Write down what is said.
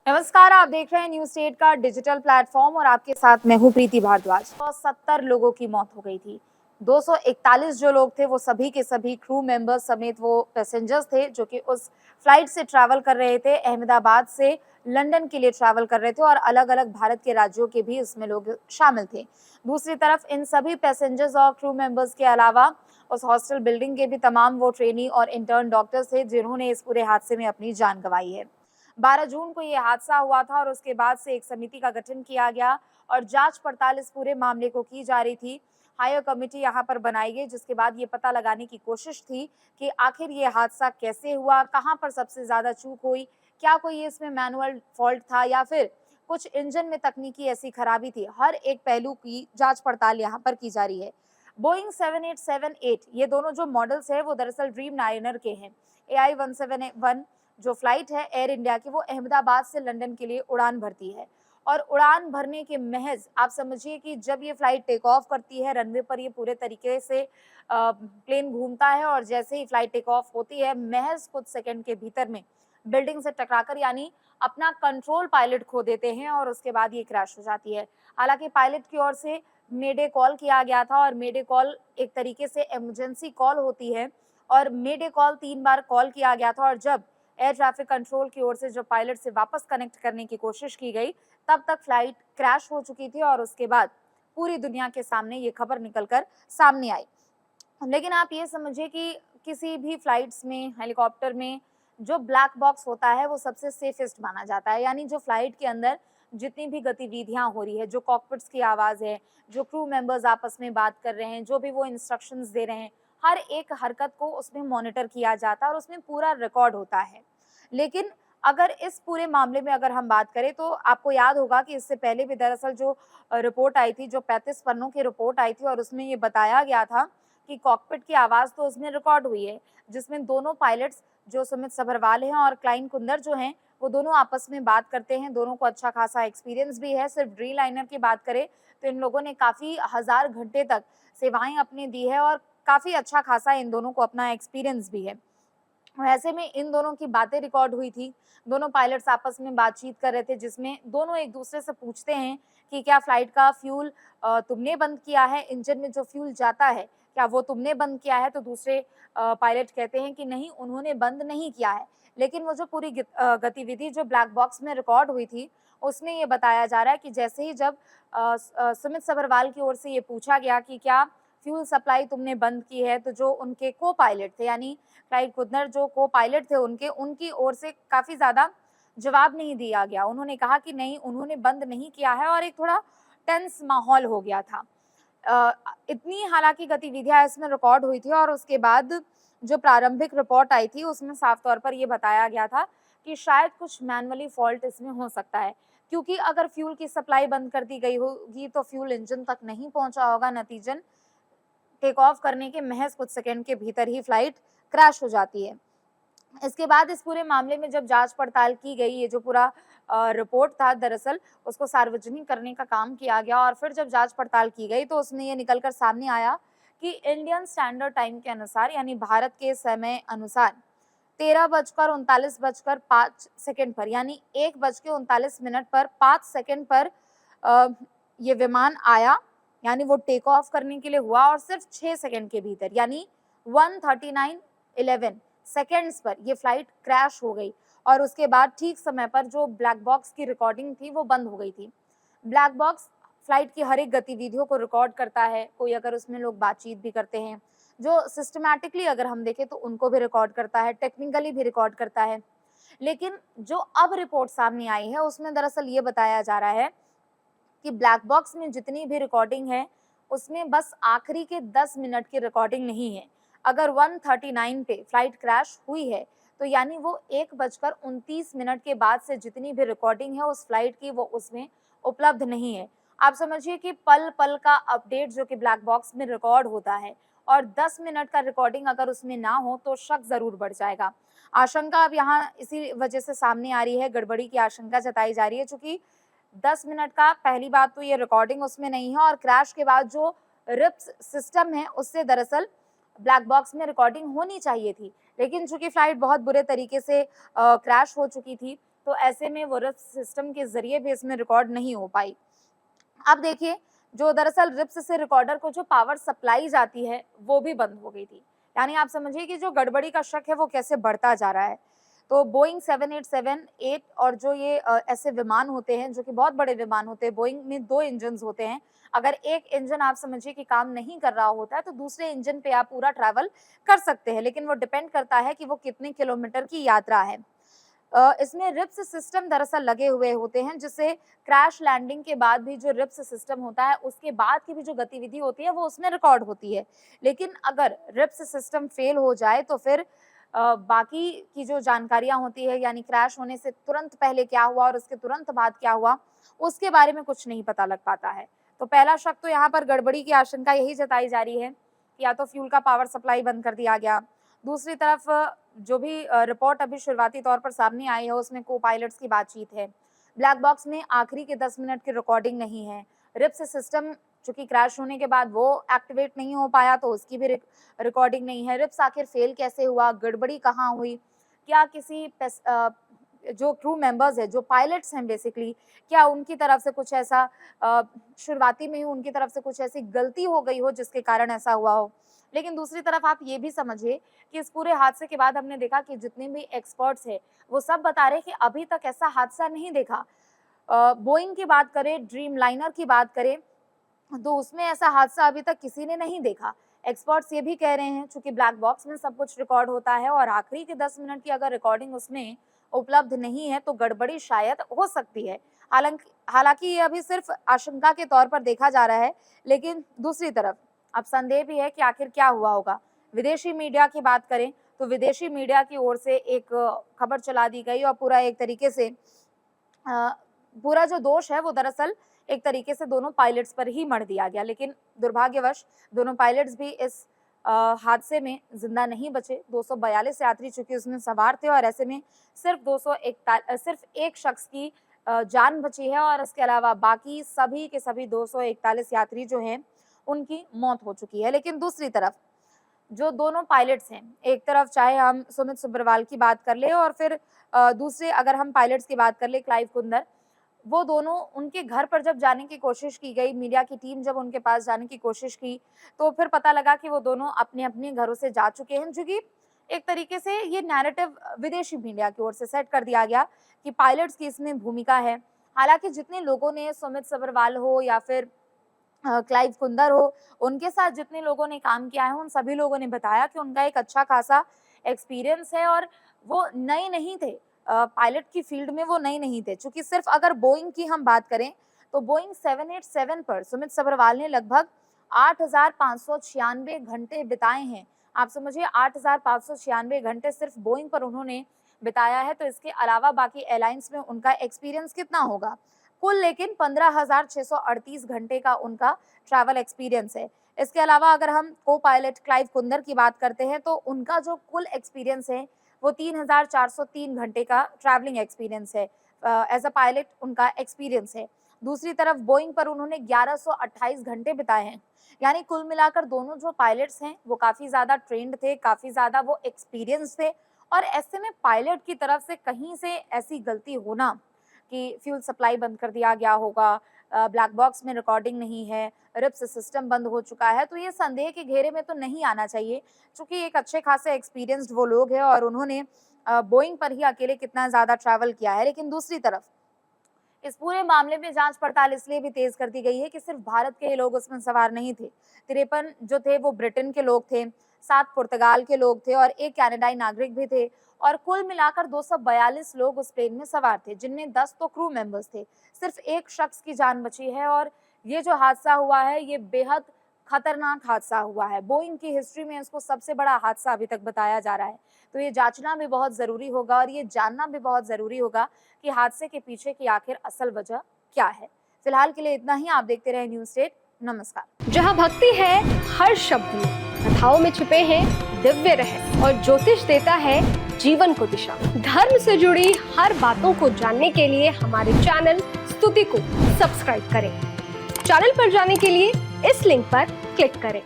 नमस्कार, आप देख रहे हैं न्यूज स्टेट का डिजिटल प्लेटफॉर्म और आपके साथ मैं हूं प्रीति भारद्वाज। 170 लोगों की मौत हो गई थी। 241 जो लोग थे वो सभी के सभी क्रू मेंबर्स समेत वो पैसेंजर्स थे जो कि उस फ्लाइट से ट्रैवल कर रहे थे। अहमदाबाद से लंदन के लिए ट्रैवल कर रहे थे और अलग अलग भारत के राज्यों के भी इसमें लोग शामिल थे। दूसरी तरफ इन सभी पैसेंजर्स और क्रू मेंबर्स के अलावा उस हॉस्टल बिल्डिंग के भी तमाम वो ट्रेनी और इंटर्न डॉक्टर्स थे जिन्होंने इस पूरे हादसे में अपनी जान गंवाई है। 12 जून को ये हादसा हुआ था और उसके बाद से एक समिति का गठन किया गया और जांच पड़ताल इस पूरे मामले को की जा रही थी। हायर कमेटी यहाँ पर बनाई गई जिसके बाद ये पता लगाने की कोशिश थी कि आखिर ये हादसा कैसे हुआ, कहाँ पर सबसे ज्यादा चूक हुई, क्या कोई इसमें मैनुअल फॉल्ट था या फिर कुछ इंजन में तकनीकी ऐसी खराबी थी। हर एक पहलू की जांच पड़ताल यहाँ पर की जा रही है। बोइंग 7878 ये दोनों जो मॉडल्स है वो दरअसल ड्रीम लाइनर के हैं। AI-171 जो फ्लाइट है एयर इंडिया की वो अहमदाबाद से लंदन के लिए उड़ान भरती है और उड़ान भरने के महज आप समझिए कि जब ये फ्लाइट टेक ऑफ करती है रनवे पर ये पूरे तरीके से प्लेन घूमता है और जैसे ही फ्लाइट टेक ऑफ होती है महज कुछ सेकंड के भीतर में बिल्डिंग से टकराकर यानी अपना कंट्रोल पायलट खो देते हैं और उसके बाद ये क्रैश हो जाती है। हालांकि पायलट की ओर से मेडे कॉल किया गया था और मेडे कॉल एक तरीके से इमरजेंसी कॉल होती है और मेडे कॉल 3 बार कॉल किया गया था और जब एयर ट्रैफिक कंट्रोल की ओर से जब पायलट से वापस कनेक्ट करने की कोशिश की गई तब तक फ्लाइट क्रैश हो चुकी थी और उसके बाद पूरी दुनिया के सामने ये खबर निकलकर सामने आई। लेकिन आप ये समझिए कि किसी भी फ्लाइट्स में हेलीकॉप्टर में जो ब्लैक बॉक्स होता है वो सबसे सेफेस्ट माना जाता है, यानी जो फ्लाइट के अंदर जितनी भी गतिविधियां हो रही है, जो कॉकपिट्स की आवाज है, जो क्रू मेंबर्स आपस में बात कर रहे हैं, जो भी वो इंस्ट्रक्शंस दे रहे हैं, हर एक हरकत को उसमें मॉनिटर किया जाता है और उसमें पूरा रिकॉर्ड होता है। लेकिन अगर इस पूरे मामले में अगर हम बात करें तो आपको याद होगा कि इससे पहले भी दरअसल जो रिपोर्ट आई थी, जो 35 पन्नों की रिपोर्ट आई थी और उसमें ये बताया गया था कि कॉकपिट की आवाज़ तो उसमें रिकॉर्ड हुई है, जिसमें दोनों पायलट्स जो सुमित सभरवाल हैं और क्लाइन कुंदर जो हैं, वो दोनों आपस में बात करते हैं, दोनों को अच्छा खासा एक्सपीरियंस भी है। सिर्फ ड्रीम लाइनर की बात करें तो इन लोगों ने काफ़ी हज़ार घंटे तक सेवाएँ अपनी दी है और काफ़ी अच्छा खासा इन दोनों को अपना एक्सपीरियंस भी है। ऐसे में इन दोनों की बातें रिकॉर्ड हुई थी। दोनों पायलट्स आपस में बातचीत कर रहे थे जिसमें दोनों एक-दूसरे से पूछते हैं कि क्या फ्लाइट का फ्यूल तुमने बंद किया है? इंजन में जो फ्यूल जाता है, क्या वो तुमने बंद किया है? तो दूसरे पायलट कहते हैं कि नहीं, उन्होंने बंद नहीं किया है। लेकिन वो जो पूरी गतिविधि जो ब्लैक बॉक्स में रिकॉर्ड हुई थी, उसमें ये बताया जा रहा है कि जैसे ही जब सुमित सभरवाल की ओर से ये पूछा गया कि क्या फ्यूल सप्लाई तुमने बंद की है? तो जो उनके को-पायलट थे यानी फ्लाइट कुदनर जो को पायलट थे उनके, उनकी ओर से काफ़ी ज़्यादा जवाब नहीं दिया गया। उन्होंने कहा कि नहीं, उन्होंने बंद नहीं किया है और एक थोड़ा टेंस माहौल हो गया था। इतनी हालाँकि गतिविधियाँ इसमें रिकॉर्ड हुई थी और उसके बाद जो प्रारंभिक रिपोर्ट आई थी उसमें साफ तौर पर ये बताया गया था कि शायद कुछ मैनुअली फ़ॉल्ट इसमें हो सकता है। क्योंकि अगर फ्यूल की सप्लाई बंद कर दी गई होगी तो फ्यूल इंजन तक नहीं पहुँचा होगा, नतीजन टेक ऑफ करने के महज़ कुछ सेकंड के भीतर ही फ्लाइट क्रैश हो जाती है। इसके बाद इस पूरे मामले में जब जांच पड़ताल की गई, ये जो पूरा रिपोर्ट था दरअसल उसको सार्वजनिक करने का काम किया गया और फिर जब जांच पड़ताल की गई तो उसमें ये निकल कर सामने आया कि इंडियन स्टैंडर्ड टाइम के अनुसार यानी भारत के समय अनुसार 13:39:05 पर यानी 1:39 पर 5 सेकंड पर अ, ये विमान आया, यानी वो टेक ऑफ करने के लिए हुआ और सिर्फ 6 सेकंड के भीतर यानी 1:39:11 सेकंड्स पर ये फ्लाइट क्रैश हो गई और उसके बाद ठीक समय पर जो ब्लैक बॉक्स की रिकॉर्डिंग थी वो बंद हो गई थी। ब्लैक बॉक्स फ्लाइट की हर एक गतिविधियों को रिकॉर्ड करता है, कोई अगर उसमें लोग बातचीत भी करते हैं, जो सिस्टमैटिकली अगर हम देखें तो उनको भी रिकॉर्ड करता है, टेक्निकली भी रिकॉर्ड करता है। लेकिन जो अब रिपोर्ट सामने आई है उसमें दरअसल ये बताया जा रहा है कि ब्लैक बॉक्स में जितनी भी रिकॉर्डिंग है, उसमें बस आखिरी के 10 मिनट की रिकॉर्डिंग नहीं है। अगर 1:39 पे फ्लाइट क्रैश हुई है, तो यानी वो 1:29 के बाद से जितनी भी रिकॉर्डिंग है उस फ्लाइट की वो उसमें उपलब्ध नहीं है। आप समझिए कि पल-पल का अपडेट जो कि ब्लैक बॉक्स में रिकॉर्ड होता है और 10 मिनट का रिकॉर्डिंग अगर उसमें ना हो तो शक ज़रूर बढ़ जाएगा। आशंका अब यहाँ इसी वजह से सामने आ रही है, गड़बड़ी की आशंका जताई जा रही है चूँकि 10 मिनट का पहली बात तो ये रिकॉर्डिंग उसमें नहीं है और क्रैश के बाद जो रिप्स सिस्टम है उससे दरअसल ब्लैक बॉक्स में रिकॉर्डिंग होनी चाहिए थी। लेकिन चूंकि फ्लाइट बहुत बुरे तरीके से क्रैश हो चुकी थी तो ऐसे में वो रिप्स सिस्टम के जरिए भी इसमें रिकॉर्ड नहीं हो पाई। अब देखिए, जो दरअसल रिप्स से रिकॉर्डर को जो पावर सप्लाई जाती है वो भी बंद हो गई थी। यानी आप समझिए कि जो गड़बड़ी का शक है वो कैसे बढ़ता जा रहा है। तो बोइंग 787-8 और जो ये ऐसे विमान होते हैं जो कि बहुत बड़े विमान होते हैं, बोइंग में 2 इंजन्स होते हैं। अगर एक इंजन आप समझिए कि काम नहीं कर रहा होता है तो दूसरे इंजन पे आप पूरा ट्रैवल कर सकते हैं, लेकिन वो डिपेंड करता है कि वो कितने किलोमीटर की यात्रा है। इसमें रिप्स सिस्टम दरअसल लगे हुए होते हैं, जिससे क्रैश लैंडिंग के बाद भी जो रिप्स सिस्टम होता है उसके बाद की भी जो गतिविधि होती है वो उसमें रिकॉर्ड होती है। लेकिन अगर रिप्स सिस्टम फेल हो जाए तो फिर बाकी की जो जानकारियां होती है, यानी क्रैश होने से तुरंत पहले क्या हुआ और उसके तुरंत बाद क्या हुआ, उसके बारे में कुछ नहीं पता लग पाता है। तो पहला शक तो यहाँ पर गड़बड़ी की आशंका यही जताई जा रही है कि या तो फ्यूल का पावर सप्लाई बंद कर दिया गया। दूसरी तरफ जो भी रिपोर्ट अभी शुरुआती तौर पर सामने आई है उसमें को पायलट्स की बातचीत है। ब्लैक बॉक्स में आखिरी के 10 मिनट की रिकॉर्डिंग नहीं है। रिप्स सिस्टम चूंकि क्रैश होने के बाद वो एक्टिवेट नहीं हो पाया तो उसकी भी रिकॉर्डिंग नहीं है। रिप्स आखिर फेल कैसे हुआ, गड़बड़ी कहाँ हुई, क्या किसी जो क्रू मेंबर्स है, जो पायलट्स हैं बेसिकली, क्या उनकी तरफ से कुछ ऐसा शुरुआती में ही उनकी तरफ से कुछ ऐसी गलती हो गई हो जिसके कारण ऐसा हुआ हो। लेकिन दूसरी तरफ आप ये भी समझिए कि इस पूरे हादसे के बाद हमने देखा कि जितने भी एक्सपर्ट्स हैं वो सब बता रहे हैं कि अभी तक ऐसा हादसा नहीं देखा। बोइंग की बात करें, ड्रीम लाइनर की बात करें, तो उसमें ऐसा हादसा अभी तक किसी ने नहीं देखा। एक्सपर्ट्स ये भी कह रहे हैं चूंकि ब्लैक बॉक्स में सब कुछ रिकॉर्ड होता है और आखिरी के 10 मिनट की अगर रिकॉर्डिंग उसमें उपलब्ध नहीं है तो गड़बड़ी शायद हो सकती है। हालांकि ये अभी सिर्फ आशंका के तौर पर देखा जा रहा है, लेकिन दूसरी तरफ अब संदेह भी है कि आखिर क्या हुआ होगा। विदेशी मीडिया की बात करें तो विदेशी मीडिया की ओर से एक खबर चला दी गई और पूरा एक तरीके से पूरा जो दोष है वो दरअसल एक तरीके से दोनों पायलट्स पर ही मढ़ दिया गया। लेकिन दुर्भाग्यवश दोनों पायलट्स भी इस हादसे में जिंदा नहीं बचे। 242 यात्री चूंकि उसमें सवार थे और ऐसे में सिर्फ एक शख्स की जान बची है और इसके अलावा बाकी सभी के सभी 241 यात्री जो हैं उनकी मौत हो चुकी है। लेकिन दूसरी तरफ जो दोनों पायलट्स हैं, एक तरफ चाहे हम सुमित सुब्रवाल की बात कर ले और फिर दूसरे अगर हम पायलट्स की बात कर ले क्लाइव कुंदर, वो दोनों उनके घर पर जब जाने की कोशिश की गई, मीडिया की टीम जब उनके पास जाने की कोशिश की तो फिर पता लगा कि वो दोनों अपने अपने घरों से जा चुके हैं। क्योंकि एक तरीके से ये नैरेटिव विदेशी मीडिया की ओर से सेट कर दिया गया कि पायलट्स की इसमें भूमिका है। हालांकि जितने लोगों ने सुमित सब्रवाल हो या फिर क्लाइव कुंदर हो, उनके साथ जितने लोगों ने काम किया है उन सभी लोगों ने बताया कि उनका एक अच्छा खासा एक्सपीरियंस है और वो नए नहीं थे। पायलट की फील्ड में वो नए नहीं थे। चूंकि सिर्फ अगर बोइंग की हम बात करें तो बोइंग 787 पर सुमित सब्रवाल ने लगभग 8,596 घंटे बिताए हैं। आप समझिए 8,596 घंटे सिर्फ बोइंग पर उन्होंने बिताया है, तो इसके अलावा बाकी एयरलाइंस में उनका एक्सपीरियंस कितना होगा कुल, लेकिन 15,638 घंटे का उनका ट्रैवल एक्सपीरियंस है। इसके अलावा अगर हम को पायलट क्लाइव कुंदर की बात करते हैं तो उनका जो कुल एक्सपीरियंस है वो 3,403 घंटे का ट्रैवलिंग एक्सपीरियंस है। एज अ पायलट उनका एक्सपीरियंस है। दूसरी तरफ बोइंग पर उन्होंने 1128 घंटे बिताए हैं। यानी कुल मिलाकर दोनों जो पायलट्स हैं वो काफ़ी ज़्यादा ट्रेंड थे, काफ़ी ज़्यादा वो एक्सपीरियंस थे और ऐसे में पायलट की तरफ से कहीं से ऐसी गलती होना कि फ्यूल सप्लाई बंद कर दिया गया होगा, ब्लैक बॉक्स में रिकॉर्डिंग नहीं है, रिप्स सिस्टम बंद हो चुका है, तो ये संदेह के घेरे में तो नहीं आना चाहिए। चूंकि एक अच्छे खासे एक्सपीरियंस्ड वो लोग हैं और उन्होंने बोइंग पर ही अकेले कितना ज़्यादा ट्रैवल किया है। लेकिन दूसरी तरफ इस पूरे मामले में जांच पड़ताल इसलिए भी तेज कर दी गई है कि सिर्फ भारत के लोग उसमें सवार नहीं थे। 53 जो थे वो ब्रिटेन के लोग थे, 7 पुर्तगाल के लोग थे और एक कनाडाई नागरिक भी थे और कुल मिलाकर 242 लोग उस प्लेन में सवार थे, जिनमें 10 तो क्रू मेंबर्स थे। सिर्फ एक शख्स की जान बची है और ये जो हादसा हुआ है ये बेहद खतरनाक हादसा हुआ है। बोइंग की हिस्ट्री में इसको सबसे बड़ा हादसा अभी तक बताया जा रहा है। तो ये जांचना भी बहुत ज़रूरी होगा और ये जानना भी बहुत ज़रूरी होगा कि हादसे के पीछे की आखिर असल वजह क्या है। फिलहाल के लिए इतना ही। आप देखते रहे न्यूज़ स्टेट। नमस्कार। जहां भक्ति है हर शब्द में, कथाओं में छुपे हैं दिव्य रहस्य और ज्योतिष देता है जीवन को दिशा। धर्म से जुड़ी हर बातों को जानने के लिए हमारे चैनल स्तुति को सब्सक्राइब करें। चैनल पर जाने के लिए इस लिंक पर क्लिक करें।